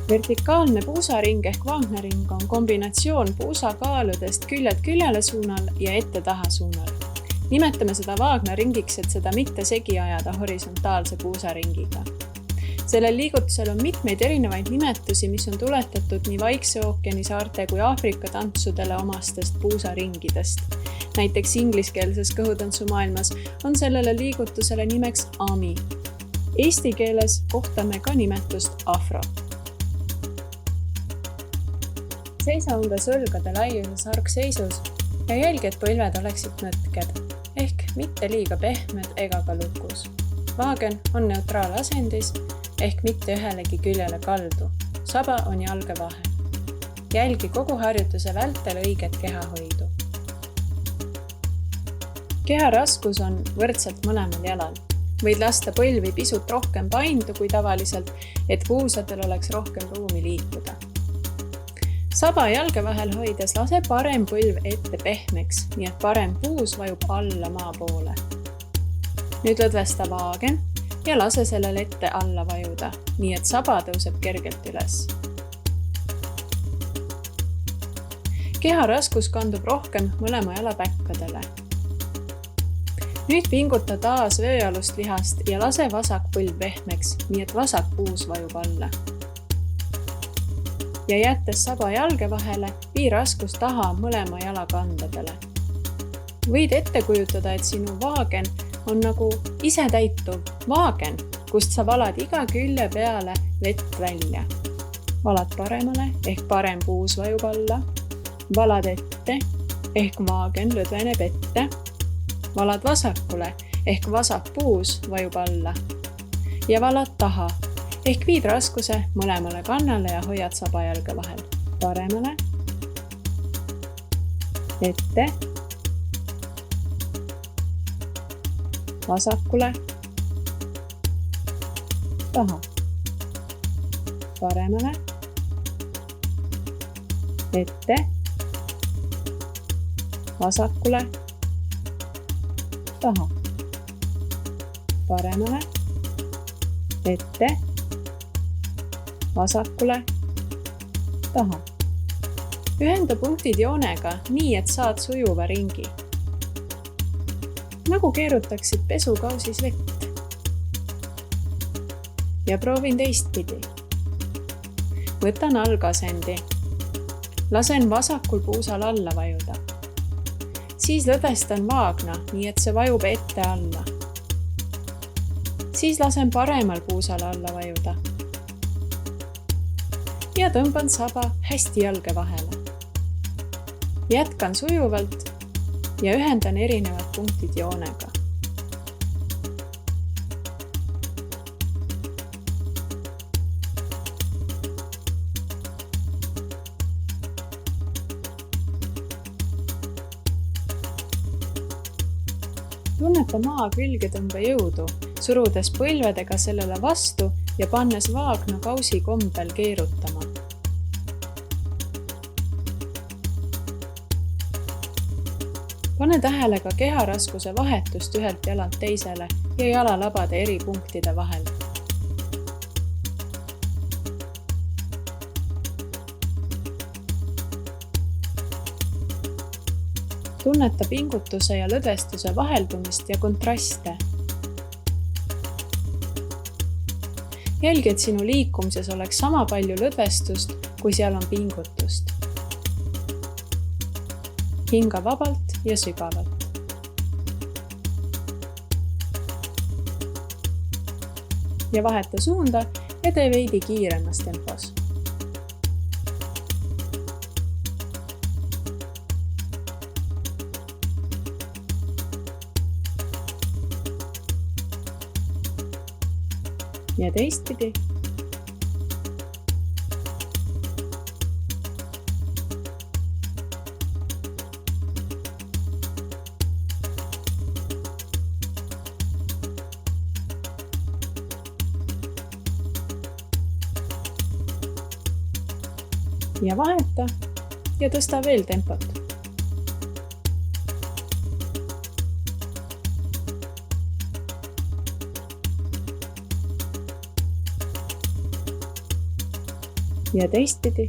Vertikaalne puusaring ehk Wagnering on kombinatsioon puusakaaludest küljelt küljele suunal ja ette-taha suunal. Nimetame seda Wagneringiks, et seda mitte segi ajada horisontaalse puusaringiga. Sellel liigutusel on mitmeid erinevaid nimetusi, mis on tuletatud nii Vaikse ookeani saarte kui Aafrika tantsudele omastest puusaringidest. Näiteks ingliskeelses kõhutantsumaailmas on sellele liigutusele nimeks ami. Eesti keeles kohtame ka nimetust afro. Seisa umbes õlgade laiuses argseisus ja jälgi, et põlved oleksid nõtked, ehk mitte liiga pehmed ega ka lukus. Vaagen on neutraalasendis ehk mitte ühelegi küljele kaldu. Saba on jalge vahe. Jälgi kogu harjutuse vältel õiget kehahoidu. Keha raskus on võrdselt mõlemal jalal. Võid lasta põlvi pisut rohkem paindu kui tavaliselt, et puusadel oleks rohkem ruumi liikuda. Saba jalge vahel hoides lase parem põlv ette pehmeks, nii et parem puus vajub alla maa poole. Nüüd lõdvesta vaagen ja lase sellel ette alla vajuda, nii et saba tõuseb kergelt üles. Keha raskus kandub rohkem mõlema jala päkkadele. Nüüd pinguta taas vööalust lihast ja lase vasak põlv pehmeks, nii et vasak puus vajub alla. Ja jättes saba jalge vahele, vii raskus taha mõlema jala kandadele. Võid ette kujutada, et sinu vaagen on nagu isetäituv vaagen, kust sa valad iga külje peale vett välja. Valad paremale ehk parem puus vajub alla. Valad ette ehk vaagen lõdveneb ette. Valad vasakule ehk vasak puus vajub alla. Ja valad taha ehk viid raskuse mõlemale kannale ja hoiad saba jalge vahel. Paremale, ette, vasakule, taha. Paremale, ette, vasakule, taha. Paremale, ette, vasakule, taha. Ühenda punktid joonega nii, et saad sujuva ringi. Nagu keerutaksid pesukausis vett. Ja proovin teistpidi. Võtan algasendi. Lasen vasakul puusal alla vajuda. Siis lõdvestan vaagna, nii et see vajub ette alla. Siis lasen paremal puusal alla vajuda. Ja tõmban saba hästi jalge vahele. Jätkan sujuvalt ja ühendan erinevad punktid joonega. Tunneta maa külgetõmbe jõudu, surudes põlvedega sellele vastu ja pannes vaagna kausi kombel keerutama. Pane tähele ka keharaskuse vahetust ühelt jalalt teisele ja jalalabade eri punktide vahel. Tunneta pingutuse ja lõdvestuse vaheldumist ja kontraste. Jälgi, et sinu liikumises oleks sama palju lõdvestust, kui seal on pingutust. Hinga vabalt ja sügavalt. Ja vaheta suunda ja tee veidi kiiremas tempos. Ja teistpidi. ja vaheta ja tõsta veel tempot. Ja teistpidi.